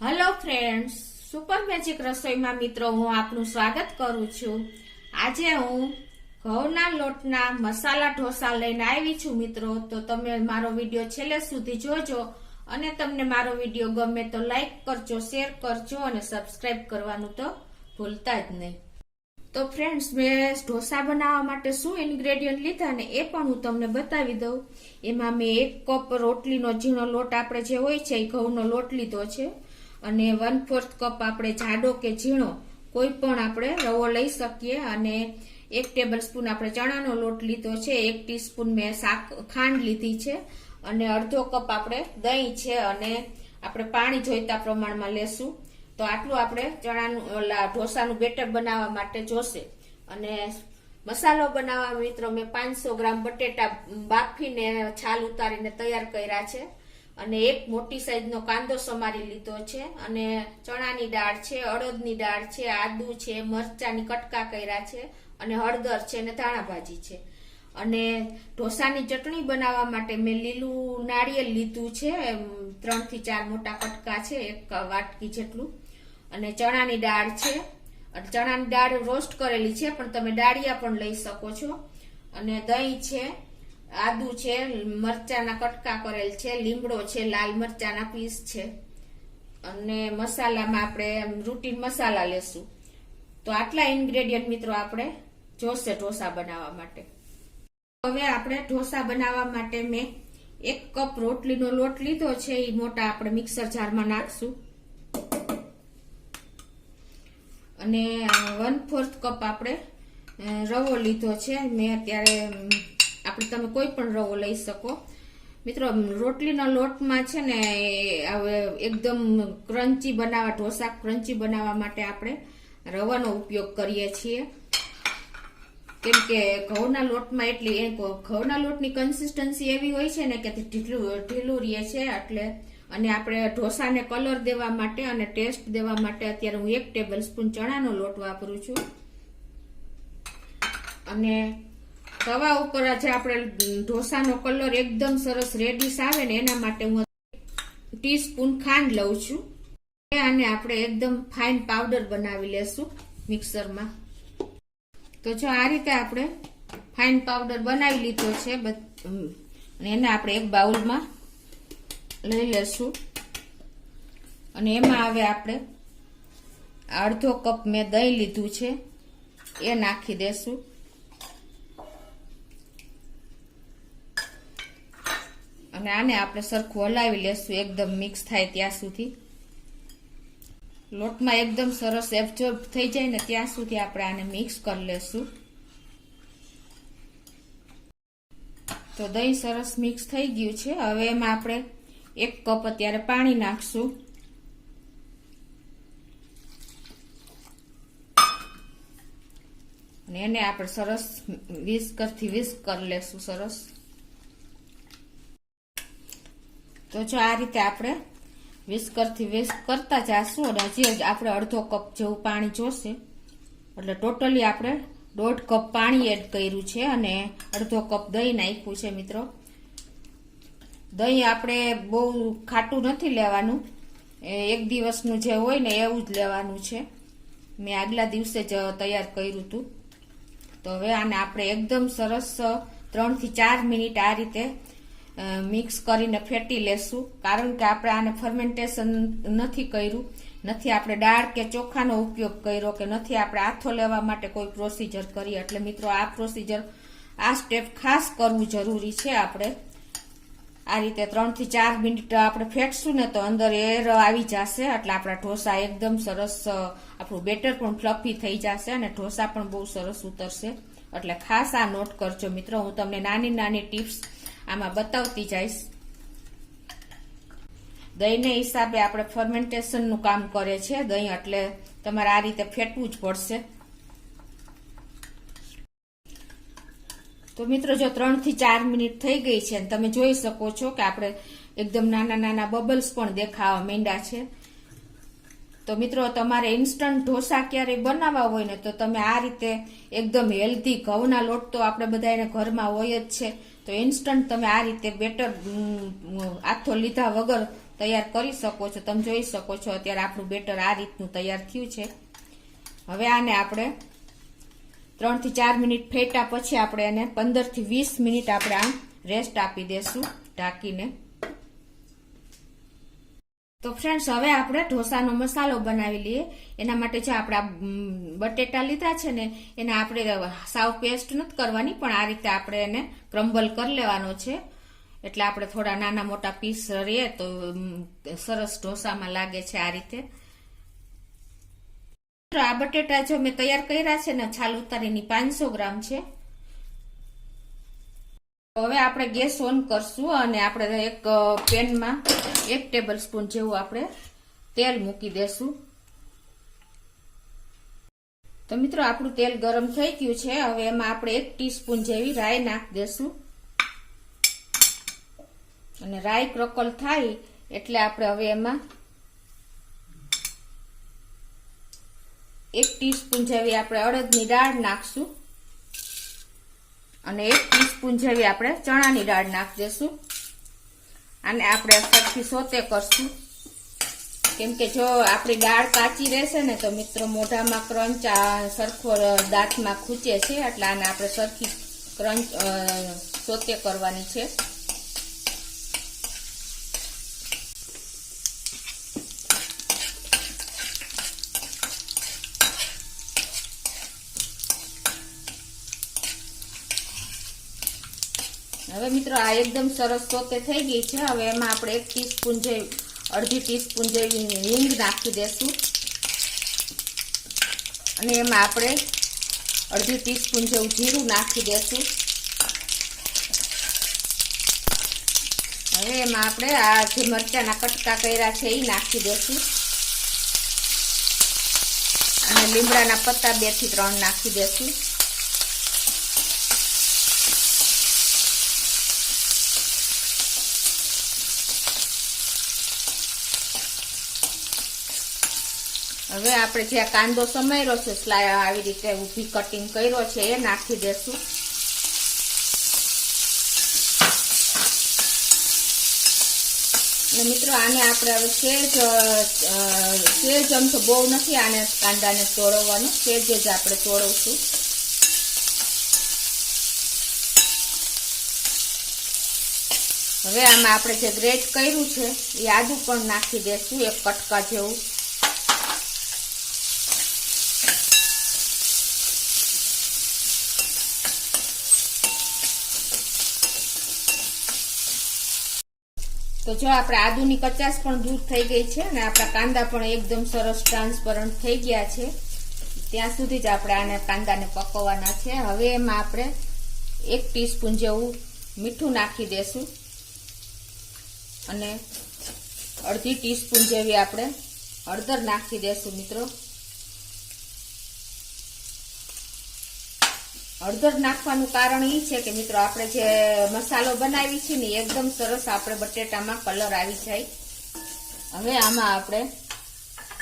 Hello friends, super magic રસોઈમાં મિત્રો હું આપનું સ્વાગત કરું છું। આજે હું ઘઉંના લોટના મસાલા ઢોસા લઈને આવી છું મિત્રો। તો તમે મારો વિડીયો છેલ્લે સુધી જોજો અને તમને મારો વિડીયો ગમે તો લાઈક કરજો, શેર કરજો અને સબસ્ક્રાઇબ કરવાનું તો ભૂલતા જ નહીં। તો ફ્રેન્ડ્સ, મેં ઢોસા બનાવવા માટે શું ઇન્ગ્રેડિયન્ટ લીધા ને એ પણ હું તમને બતાવી દઉં। એમાં મેં 1 કપ રોટલીનો ઝીણો લોટ આપણે જે હોય છે એ ઘઉંનો લોટ લીધો છે અને 1/4 કપ આપણે જાડો કે ઝીણો કોઈ પણ આપણે રવો લઈ શકીએ અને 1 ટેબલ સ્પૂન આપણે ચણાનો લોટ લીધો છે, 1 ટીસ્પૂન મેં ખાંડ લીધી છે અને અડધો કપ આપણે દહીં છે અને આપણે પાણી જોઈતા પ્રમાણમાં લેશું। તો આટલું આપણે ચણાનું ઢોસાનું બેટર બનાવવા માટે જોશે। અને મસાલો બનાવવા મિત્રો મેં 500 ગ્રામ બટેટા બાફીને છાલ ઉતારીને તૈયાર કર્યા છે અને 1 મોટી સાઈઝનો કાંદો સમારી લીધો છે અને ચણાની દાળ છે, અડદની દાળ છે, આદુ છે, મરચાની કટકા કર્યા છે અને હળદર છે અને ધાણા ભાજી છે। અને ઢોસાની ચટણી બનાવવા માટે મેં લીલું નાળિયેર લીધું છે, 3 થી 4 મોટા કટકા છે, 1 વાટકી જેટલું। અને ચણાની દાળ છે, ચણાની દાળ રોસ્ટ કરેલી છે પણ તમે દાળિયા પણ લઈ શકો છો। અને દહીં છે, આદુ છે, મરચાના કટકા કરેલ છે, લીમડો છે, લાલ મરચાના પીસ છે અને મસાલામાં આપણે રૂટીન મસાલા લેશું। તો આટલા ઇન્ગ્રેડિયન્ટ મિત્રો આપણે જોશે ઢોસા બનાવવા માટે। હવે આપણે ઢોસા બનાવવા માટે મેં 1 કપ રોટલીનો લોટ લીધો છે, એ મોટા આપણે મિક્સર જારમાં નાખશું અને 1/4 કપ આપણે રવો લીધો છે। મેં અત્યારે આપણે તમે કોઈ પણ રવો લઈ શકો મિત્રો। રોટલીના લોટમાં છે ને એકદમ ક્રન્ચી બનાવવા, ઢોસા ક્રન્ચી બનાવવા માટે આપણે રવાનો ઉપયોગ કરીએ છીએ, કેમ કે ઘઉંના લોટમાં ઘઉંના લોટની કન્સિસ્ટન્સી એવી હોય છે ને કે ઢીલું રહે છે એટલે। અને આપણે ઢોસાને કલર દેવા માટે અને ટેસ્ટ દેવા માટે અત્યારે હું 1 ટેબલ સ્પૂન ચણાનો લોટ વાપરું છું અને તવા ઉપર આજે આપણે ઢોસાનો કલર એકદમ સરસ રેડિશ આવે ને એના માટે હું ટીસ્પૂન ખાંડ લઉં છું અને આપણે એકદમ ફાઇન પાવડર બનાવી લેશું મિક્સરમાં। તો જો આ રીતે આપણે ફાઇન પાવડર બનાવી લીધો છે અને એને આપણે એક બાઉલમાં લઈ લેશું અને એમાં હવે આપણે અડધો કપ મેં દહીં લીધું છે એ નાખી દેશું અને આને આપણે સરખું હલાવી લેશું એકદમ મિક્સ થાય ત્યાં સુધી। લોટમાં એકદમ સરસ એબ્ઝોર્બ થઈ જાય ને ત્યાં સુધી આપણે આને મિક્સ કરી લેશું। તો દહીં સરસ મિક્સ થઈ ગયું છે। હવે એમાં આપણે 1 કપ અત્યારે પાણી નાખશું અને એને આપણે સરસ વિસ્કરથી વિસ્ક કરી લેશું સરસ। તો જો આ રીતે આપણે વિસ્કરથી વિસ્ક કરતા જાશું અને હજી આપણે અડધો કપ જેવું પાણી જોશે એટલે ટોટલી આપણે 1.5 કપ પાણી એડ કર્યું છે અને અડધો કપ દહીં નાખ્યું છે મિત્રો। દહીં આપણે બહુ ખાટું નથી લેવાનું, 1 દિવસનું જે હોય ને એવું જ લેવાનું છે। મેં આગલા દિવસે જ તૈયાર કર્યું હતું। તો હવે આને આપણે એકદમ સરસ 3 થી 4 મિનિટ આ રીતે મિક્સ કરીને ફેટી લેશું, કારણ કે આપણે આને ફર્મેન્ટેશન નથી કર્યું, નથી આપણે દાળ કે ચોખાનો ઉપયોગ કર્યો કે નથી આપણે આથો લેવા માટે કોઈ પ્રોસીજર કરી, એટલે મિત્રો આ પ્રોસીજર આ સ્ટેપ ખાસ કરવું જરૂરી છે। આપણે આ રીતે 3 થી 4 મિનિટ આપણે ફેટશું ને તો અંદર એર આવી જશે એટલે આપણા ઢોસા એકદમ સરસ, આપણું બેટર પણ ફ્લફી થઈ જશે અને ઢોસા પણ બહુ સરસ ઉતરશે। એટલે ખાસ આ નોટ કરજો મિત્રો, હું તમને નાની નાની ટિપ્સ આમાં બતાવતી જઈશ। દહીંને હિસાબે આપણે ફર્મેન્ટેશનનું કામ કરે છે દહીં, એટલે તમારે આ રીતે ફેટવું જ પડશે। તો મિત્રો જો 3 થી 4 મિનિટ થઈ ગઈ છે અને તમે જોઈ શકો છો કે આપણે એકદમ નાના નાના બબલ્સ પણ દેખાવા માંડ્યા છે। તો મિત્રો તમારે ઇન્સ્ટન્ટ ઢોસા ક્યારેય બનાવવા હોય ને તો તમે આ રીતે એકદમ હેલ્ધી, ઘઉંના લોટ તો આપણે બધાને ઘરમાં હોય જ છે, તો ઇન્સ્ટન્ટ તમે આ રીતે બેટર આથો લીધા વગર તૈયાર કરી શકો છો. તમે જોઈ શકો છો અત્યારે આપણું બેટર આ રીતનું તૈયાર થયું છે. હવે આને આપણે 3 થી 4 મિનિટ ફેટા પછી આપણે એને 15 થી 20 મિનિટ આપણે આમ રેસ્ટ આપી દેશું ઢાંકીને. તો ફ્રેન્ડ્સ, હવે આપણે ઢોસાનો મસાલો બનાવી લઈએ. એના માટે જે આપણે બટેટા લીધા છે ને એને આપણે સાવ પેસ્ટ નથી કરવાની, પણ આ રીતે આપણે એને ક્રમ્બલ કરી લેવાનો છે. એટલે આપણે થોડા નાના મોટા પીસ રહીએ તો સરસ ઢોસામાં લાગે છે આ રીતે. આ બટેટા જો મેં તૈયાર કર્યા છે ને છાલ ઉતારીની 500 ગ્રામ છે. હવે આપણે ગેસ ઓન કરશું અને આપણે એક પેનમાં 1 ટેબલ સ્પૂન જેવું આપણે તેલ મૂકી દેશું. તો મિત્રો, આપણું તેલ ગરમ થઈ ગયું છે. હવે એમાં આપણે 1 ટીસ્પૂન જેવી રાઈ નાખી દેશું અને રાઈ ક્રકલ થાય એટલે આપણે હવે એમાં 1 ટીસ્પૂન જેવી આપણે અડદની દાળ નાખશું અને 1 ટીસ્પૂન જેવી આપણે ચણાની દાળ નાખી દેશું. અને આપણે સરખી સોતે કરશું, કેમ કે જો આપણી દાળ કાચી રહેશે ને તો મિત્રો મોઢામાં ક્રંચ સરખો દાંતમાં ખૂંચે છે. એટલે આને આપણે સરખી ક્રંચ સોતે કરવાની છે. હવે મિત્રો, આ એકદમ સરસ સોતે થઈ ગઈ છે. હવે એમાં આપણે 1 ટીસ્પૂન જેવી અડધી ટીસ્પૂન જેવી હિંગ નાખી દેશું અને એમાં આપણે અડધી ટીસ્પૂન જેવું જીરું નાખી દેશું. હવે એમાં આપણે આ જે મરચાના કટકા કર્યા છે એ નાખી દેશું અને લીમડાના પત્તા 2 થી 3 નાખી દેશું. હવે આપણે જે કાંદો સમાર્યો છે આવી રીતે ઊભી કટિંગ કર્યો છે એ નાખી દેશું. અને મિત્રો, આને આપણે હવે સેજ અમથો બહુ નથી આને કાંદાને ચોળવવાનો, સેજ જ આપણે ચોળવશું. હવે આમાં આપણે જે ગ્રેટ કર્યું છે એ આદુ પણ નાખી દેશું 1 કટકા જેવું. તો જો આપણે આદુની કચાશ પણ દૂર થઈ ગઈ છે અને આપણા કાંદા પણ એકદમ સરસ ટ્રાન્સપરન્ટ થઈ ગયા છે. ત્યાં સુધી જ આપણે આને કાંદાને પકવવાના છે. હવે એમાં આપણે 1 ટીસ્પૂન જેવું મીઠું નાખી દેશું અને અડધી ટીસ્પૂન જેવી આપણે હળદર નાખી દેશું. મિત્રો, હળદર નાખવાનું કારણ એ છે કે મિત્રો આપણે જે મસાલો બનાવી છે ને એકદમ સરસ આપણે બટેટામાં કલર આવી જાય. હવે આમાં આપણે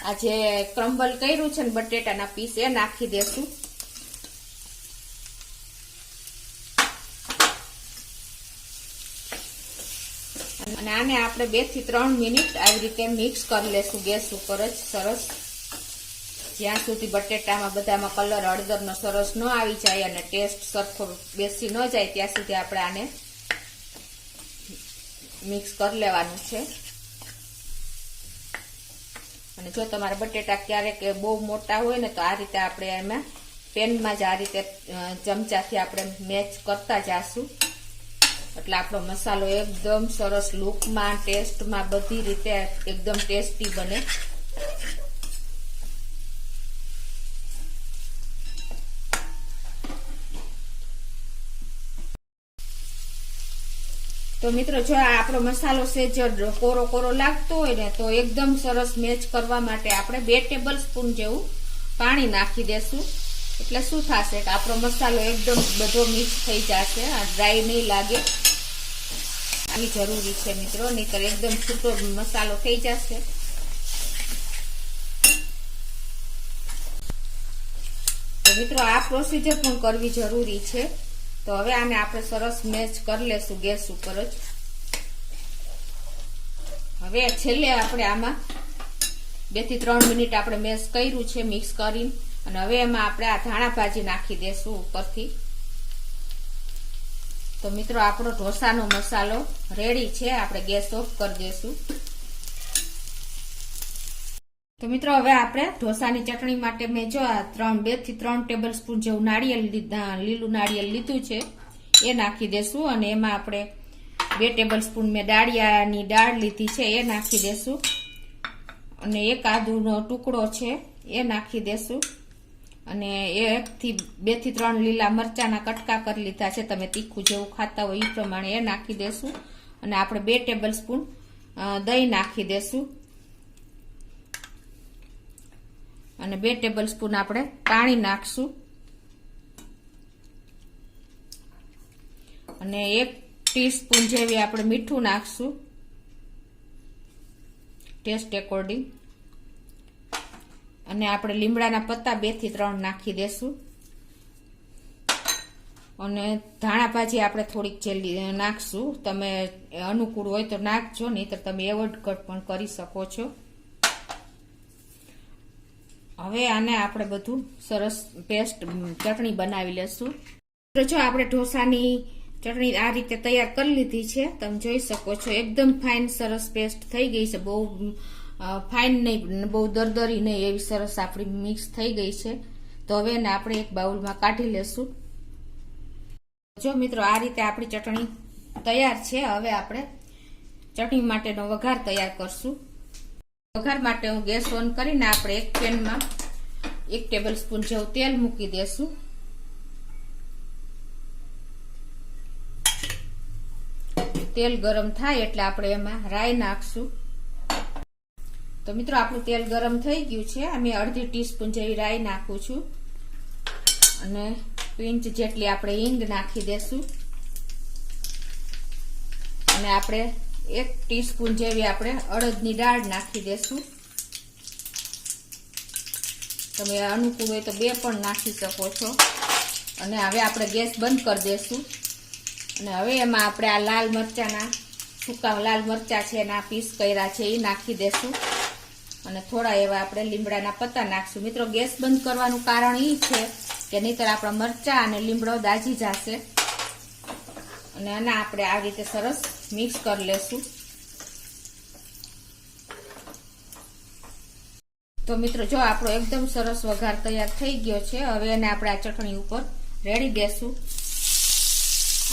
આ જે ક્રમ્બલ કર્યું છે ને બટેટાના પીસ એ નાખી દેશું અને આને આપણે 2 થી 3 મિનિટ આવી રીતે મિક્સ કરી લેશું ગેસ ઉપર જ સરસ, જ્યાં સુધી બટેટામાં બધામાં કલર હળદરનો સરસ ન આવી જાય અને ટેસ્ટ સરખો બેસી ન જાય ત્યાં સુધી આપણે આને મિક્સ કરી લેવાનું છે. અને જો તમારા બટેટા ક્યારેક બહુ મોટા હોય ને તો આ રીતે આપણે એમાં પેનમાં જ આ રીતે ચમચાથી આપણે મેચ કરતા જાશું એટલે આપણો મસાલો એકદમ સરસ લુકમાં ટેસ્ટમાં બધી રીતે એકદમ ટેસ્ટી બને. તો મિત્રો, જો આપણો મસાલો સેજ કોરો કોરો લાગતો હોય ને તો એકદમ સરસ મેચ કરવા માટે આપણે 2 ટેબલ સ્પૂન જેવું પાણી નાખી દેશું. એટલે શું થશે કે આપણો મસાલો એકદમ બધો મિક્સ થઈ જશે, આ ડ્રાય નહીં લાગે. આની જરૂરી છે મિત્રો, નહીંતર એકદમ છૂટો મસાલો થઈ જશે. તો મિત્રો, આ પ્રોસીજર પણ કરવી જરૂરી છે. તો હવે આને આપણે સરસ મેચ કરી લેશું ગેસ ઉપર જ. હવે હવે છેલ્લે આપણે આમાં 2 થી 3 મિનિટ આપણે મેશ કર્યું છે મિક્સ કરીને, અને હવે એમાં આપણે આ ધાણા ભાજી નાખી દેશું ઉપરથી. તો મિત્રો આપણો ઢોસાનો મસાલો રેડી છે, આપણે ગેસ ઓફ કરી દેશું. તો મિત્રો હવે આપણે ઢોસાની ચટણી માટે મેં જો આ 2 થી 3 ટેબલ સ્પૂન જેવું લીલું નાળિયેર લીધું છે એ નાખી દેશું, અને એમાં આપણે 2 ટેબલ સ્પૂન મેં દાળિયાની દાળ લીધી છે એ નાખી દેશું, અને 1 આદુનો ટુકડો છે એ નાખી દેશું, અને 1 થી 2 થી 3 લીલા મરચાના કટકા કરી લીધા છે, તમે તીખું જેવું ખાતા હોય એ પ્રમાણે એ નાખી દેશું, અને આપણે 2 ટેબલ સ્પૂન દહીં નાખી દેશું, અને 2 ટેબલ સ્પૂન આપણે પાણી નાખશું, અને 1 ટીસ્પૂન જેવી આપણે મીઠું નાખશું ટેસ્ટ એકોર્ડિંગ, અને આપણે લીમડાના પત્તા 2 થી 3 નાખી દેશું, અને ધાણા ભાજી આપણે થોડીક જેલી નાખશું. તમે અનુકૂળ હોય તો નાખજો, નહીં તો તમે એવોઇડ પણ કરી શકો છો. હવે આને આપણે બધું સરસ પેસ્ટ ચટણી બનાવી લેશું. તો જો આપણે ઢોસાની ચટણી આ રીતે તૈયાર કરી લીધી છે, તમે જોઈ શકો છો એકદમ ફાઇન સરસ પેસ્ટ થઈ ગઈ છે, બહુ ફાઇન નહીં બહુ દરદરી નહીં, એવી સરસ આપણી મિક્સ થઈ ગઈ છે. તો હવે એને આપણે એક બાઉલમાં કાઢી લેશું. જો મિત્રો આ રીતે આપણી ચટણી તૈયાર છે. હવે આપણે ચટણી માટેનો વઘાર તૈયાર કરશું. વઘાર માટે હું ગેસ ઓન કરીને આપણે એક પેનમાં 1 ટેબલ સ્પૂન જેવું તેલ મૂકી દેશું. તેલ ગરમ થાય એટલે આપણે એમાં રાઈ નાખશું. તો મિત્રો આપણું તેલ ગરમ થઈ ગયું છે, અમે 1/2 ટીસ્પૂન જેવી રાઈ નાખું છું, અને પિંચ જેટલી આપણે હિંગ નાખી દેશું, અને આપણે 1 ટીસ્પૂન જેવી આપણે અડદની દાળ નાખી દેશું. તમે અનુકૂળ હોય તો 2 પણ નાખી શકો છો. અને હવે આપણે ગેસ બંધ કરી દેશું, અને હવે એમાં આપણે આ લાલ મરચાના સૂકા લાલ મરચા છે એના પીસ કર્યા છે એ નાખી દેશું, અને થોડા એવા આપણે લીમડાના પત્તા નાખશું. મિત્રો ગેસ બંધ કરવાનું કારણ એ છે કે નહીતર આપણા મરચા અને લીમડો દાજી જશે, અને આના આપણે આ રીતે સરસ મિક્સ કરી લેશું. તો મિત્રો જો આપણો એકદમ સરસ વઘાર તૈયાર થઈ ગયો છે. હવે એને આપણે આ ચટણી ઉપર રેડી દેશું.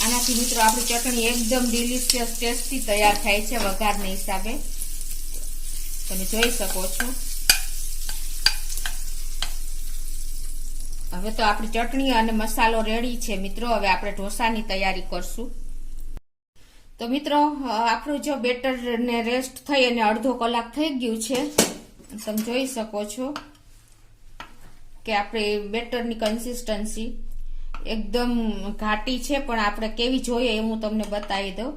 આનાથી મિત્રો આપણી ચટણી એકદમ ડિલિશિયસ ટેસ્ટી તૈયાર થાય છે વઘારના હિસાબે, તમે જોઈ શકો છો. હવે તો આપણી ચટણી અને મસાલો રેડી છે મિત્રો. હવે આપણે ઢોસાની તૈયારી કરશું. તો મિત્રો આપણું જો બેટર ને રેસ્ટ થઈ અને અડધો કલાક થઈ ગયું છે, તમે જોઈ શકો છો કે આપણે બેટરની કન્સિસ્ટન્સી એકદમ ઘાટી છે, પણ આપણે કેવી જોઈએ એ હું તમને બતાવી દઉં.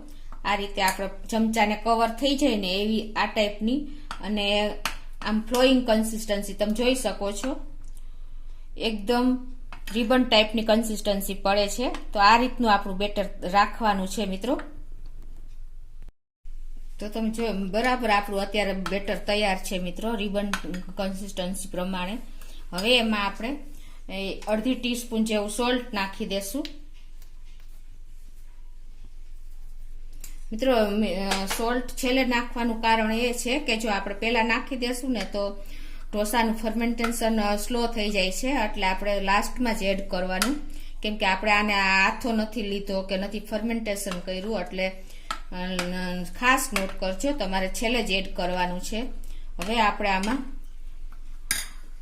આ રીતે આપણે ચમચાને કવર થઈ જાય ને એવી આ ટાઈપની, અને આમ ફ્લોઈંગ કન્સિસ્ટન્સી તમે જોઈ શકો છો, એકદમ રિબન ટાઈપની કન્સિસ્ટન્સી પડે છે. તો આ રીતનું આપણું બેટર રાખવાનું છે મિત્રો. તો તમે જો બરાબર આપણું અત્યારે બેટર તૈયાર છે મિત્રો, રિબન કન્સિસ્ટન્સી પ્રમાણે. હવે એમાં આપણે 1/2 ટીસ્પૂન જેવું સોલ્ટ નાખી દેશું. મિત્રો સોલ્ટ છેલ્લે નાખવાનું કારણ એ છે કે જો આપણે પહેલા નાખી દેશું ને તો ઢોસાનું ફર્મેન્ટેશન સ્લો થઈ જાય છે, એટલે આપણે લાસ્ટમાં જ એડ કરવાનું, કેમ કે આપણે આને હાથો નથી લીધો કે નથી ફર્મેન્ટેશન કર્યું, એટલે ખાસ નોટ કરજો, તમારે છેલ્લે જ એડ કરવાનું છે. હવે આપણે આમાં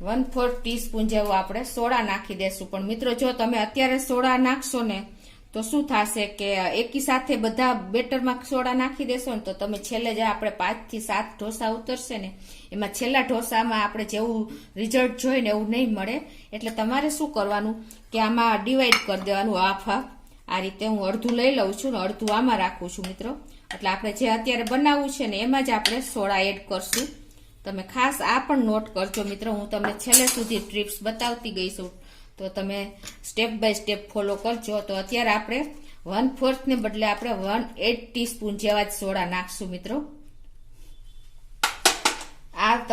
1/4 ટીસ્પૂન જેવું આપણે સોડા નાખી દેશું. પણ મિત્રો જો તમે અત્યારે સોડા નાખશો ને તો શું થશે કે એકી સાથે બધા બેટરમાં સોડા નાખી દેશો ને તો તમે છેલ્લે જે આપણે 5 થી 7 ઢોસા ઉતરશે ને એમાં છેલ્લા ઢોસામાં આપણે જેવું રિઝલ્ટ જોઈએ ને એવું નહીં મળે. એટલે તમારે શું કરવાનું કે આમાં ડિવાઈડ કરી દેવાનું, હાફ હાફ. આ રીતે હું અડધું લઈ લઉં છું ને અડધું આમાં રાખું છું મિત્રો. એટલે આપણે જે અત્યારે બનાવવું છે ને એમાં જ આપણે સોડા એડ કરશું. તમે ખાસ આ પણ નોટ કરજો મિત્રો, હું તમને છેલ્લે સુધી ટ્રીપ્સ બતાવતી ગઈ છું, તો તમે સ્ટેપ બાય સ્ટેપ ફોલો કરજો. તો અત્યારે આપણે 1/4 ને બદલે આપણે 1/8 ટીસ્પૂન જેવા જ સોડા નાખશું મિત્રો.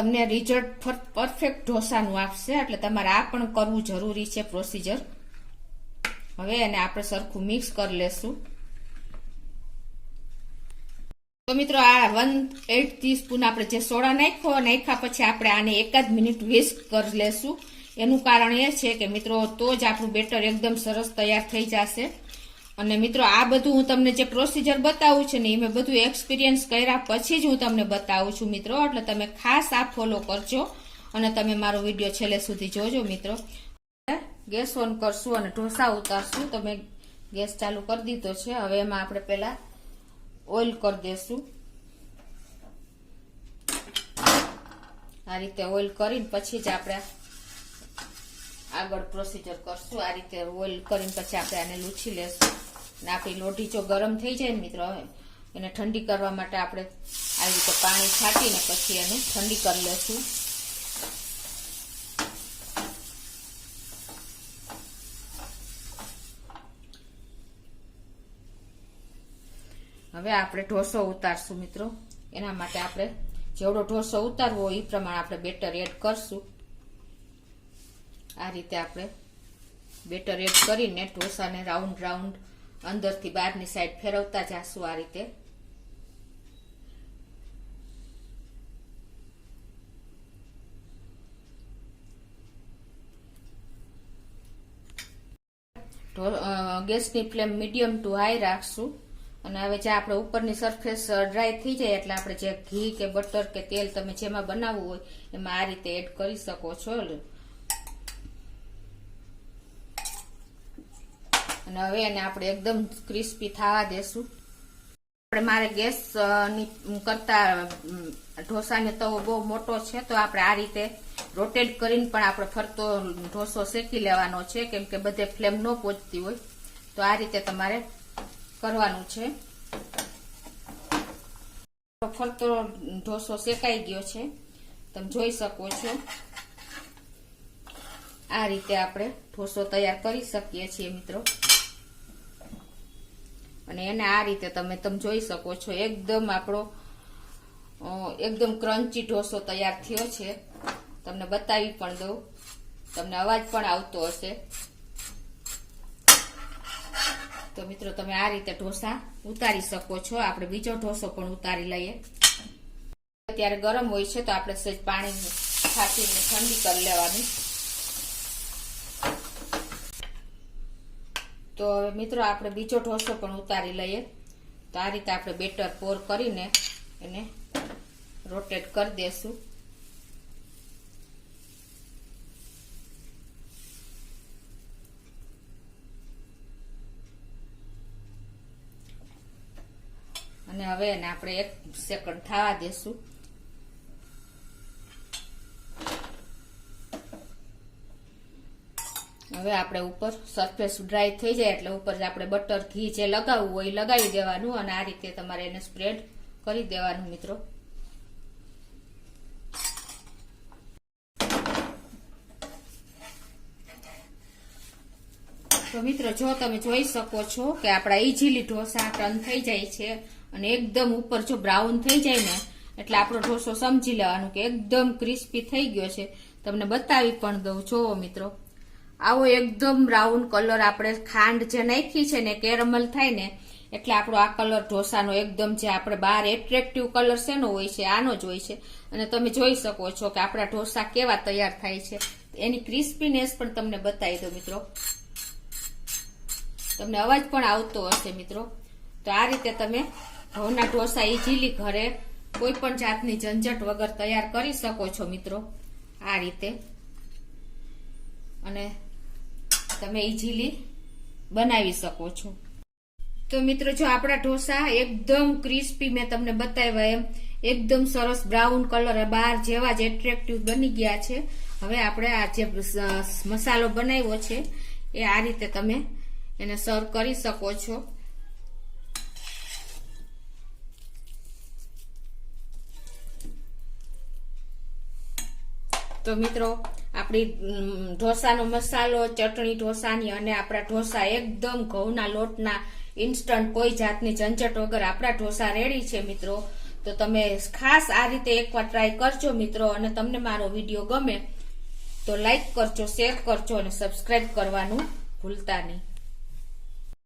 તમને રિઝલ્ટ પરફેક્ટ ઢોસાનું આપશે. એટલે તમારે આ પણ કરવું જરૂરી છે પ્રોસીજર. હવે એને આપણે સરખું મિક્સ કરી લેશું. તો મિત્રો આ 1/8 ટીસ્પૂન આપણે જે સોડા નાખ્યા પછી આપણે આને 1 મિનિટ વિસ્ક કરી લેશું. એનું કારણ એ છે કે મિત્રો તો જ આપણું બેટર એકદમ સરસ તૈયાર થઈ જશે. અને મિત્રો આ બધું હું તમને જે પ્રોસીજર બતાવું છું ને એ મેં બધું એક્સપિરિયન્સ કર્યા પછી જ હું તમને બતાવું છું મિત્રો. એટલે તમે ખાસ આ ફોલો કરજો અને તમે મારો વિડીયો છેલ્લે સુધી જોજો મિત્રો. ગેસ ઓન કરશું અને ઢોસા ઉતારશું. તો મેં ગેસ ચાલુ કરી દીધો છે. હવે એમાં આપણે પહેલા ઓઇલ કરી દેશું. આ રીતે ઓઇલ કરીને પછી જ આપણે આગળ પ્રોસીજર કરશું. આ રીતે ઓઇલ કરીને પછી આપણે આને લૂછી લેશું. અને આપણી લોઢી જો ગરમ થઈ જાય ને મિત્રો એને ઠંડી કરવા માટે આપણે આવી રીતે પાણી છાંટીને પછી એને ઠંડી કરી લેશું. હવે આપણે ઢોસો ઉતારશું મિત્રો. એના માટે આપણે જેવડો ઢોસો ઉતારવો હોય એ પ્રમાણે આપણે બેટર એડ કરશું. આ રીતે આપણે બેટર એડ કરીને ઢોસાને રાઉન્ડ રાઉન્ડ અંદરથી બહારની સાઈડ ફેરવતા જશું. આ રીતે ગેસની ફ્લેમ મીડિયમ ટુ હાઈ રાખશું. અને હવે જે આપણે ઉપરની સરફેસ ડ્રાય થઈ જાય એટલે આપણે જે ઘી કે બટર કે તેલ તમે જેમાં બનાવવું હોય એમાં આ રીતે એડ કરી શકો છો. અને હવે એને આપણે એકદમ ક્રિસ્પી થવા દેશું. આપણે મારે ગેસ કરતા ઢોસાને તવો બહુ મોટો છે તો આપણે આ રીતે રોટેટ કરીને પણ આપણે ફરતો ઢોસો શેકી લેવાનો છે. કેમ કે બધે ફ્લેમ ન પહોંચતી હોય તો આ રીતે તમારે કરવાનું છે. ફરતો ઢોસો શેકાઈ ગયો છે તમે જોઈ શકો છો. આ રીતે આપણે ઢોસો તૈયાર કરી શકીએ છીએ મિત્રો. અને એને આ રીતે તમે જોઈ શકો છો એકદમ આપણો એકદમ ક્રન્ચી ઢોસો તૈયાર થયો છે. તમને બતાવી પણ દઉં. તમને અવાજ પણ આવતો હશે. તો મિત્રો તમે આ રીતે ઢોસા ઉતારી શકો છો. આપણે બીજો ઢોસો પણ ઉતારી લઈએ. અત્યારે ગરમ હોય છે તો આપણે સહેજ પાણી છાંટીને ઠંડી કરી લેવાની. તો હવે મિત્રો આપણે બીજો ઢોસો પણ ઉતારી લઈએ. તો આ રીતે આપણે બેટર પોર કરીને એને રોટેટ કરી દેશું. અને હવે એને આપણે 1 સેકન્ડ થવા દેશું. હવે આપણે ઉપર સરફેસ ડ્રાય થઈ જાય એટલે ઉપર આપણે બટર ઘી જે લગાવવું હોય લગાવી દેવાનું. અને આ રીતે તમારે એને સ્પ્રેડ કરી દેવાનું મિત્રો. તો મિત્રો જો તમે જોઈ શકો છો કે આપણા ઈઝીલી ઢોસા ટર્ન થઈ જાય છે. અને એકદમ ઉપર જો બ્રાઉન થઈ જાય ને એટલે આપણો ઢોસો સમજી લેવાનું કે એકદમ ક્રિસ્પી થઈ ગયો છે. તમને બતાવી પણ દઉં. જોવો મિત્રો આવો એકદમ બ્રાઉન કલર આપણે ખાંડ જે નાખી છે ને કેરમલ થાય ને એટલે આપણો આ કલર ઢોસાનો એકદમ જે આપણે બહાર એટ્રેક્ટિવ કલર શેનો હોય છે આનો જ હોય છે. અને તમે જોઈ શકો છો કે આપણા ઢોસા કેવા તૈયાર થાય છે. એની ક્રિસ્પીનેસ પણ તમને બતાવી દો મિત્રો. તમને અવાજ પણ આવતો હશે મિત્રો. તો આ રીતે તમે ઘઉંના ઢોસા ઈઝીલી ઘરે કોઈ પણ જાતની ઝંઝટ વગર તૈયાર કરી શકો છો મિત્રો. આ રીતે અને તમે ઈઝીલી બનાવી શકો છો. તો મિત્રો જો આપણા ઢોસા એકદમ ક્રિસ્પી મેં તમને બતાવ્યા એમ એકદમ સરસ બ્રાઉન કલર બહાર જેવા જ એટ્રેક્ટિવ બની ગયા છે. હવે આપણે આ જે મસાલો બનાવ્યો છે એ આ રીતે તમે એને સર્વ કરી શકો છો. તો મિત્રો આપણી ઢોસાનો મસાલો ચટણી ઢોસાની અને આપણા ઢોસા એકદમ ઘઉંના લોટના ઇન્સ્ટન્ટ કોઈ જાતની ઝંઝટ વગર આપણા ઢોસા રેડી છે મિત્રો. તો તમે ખાસ આ રીતે એકવાર ટ્રાય કરજો મિત્રો, અને તમને મારો વિડીયો ગમે તો લાઈક કરજો, શેર કરજો અને સબસ્ક્રાઇબ કરવાનું ભૂલતા નહીં.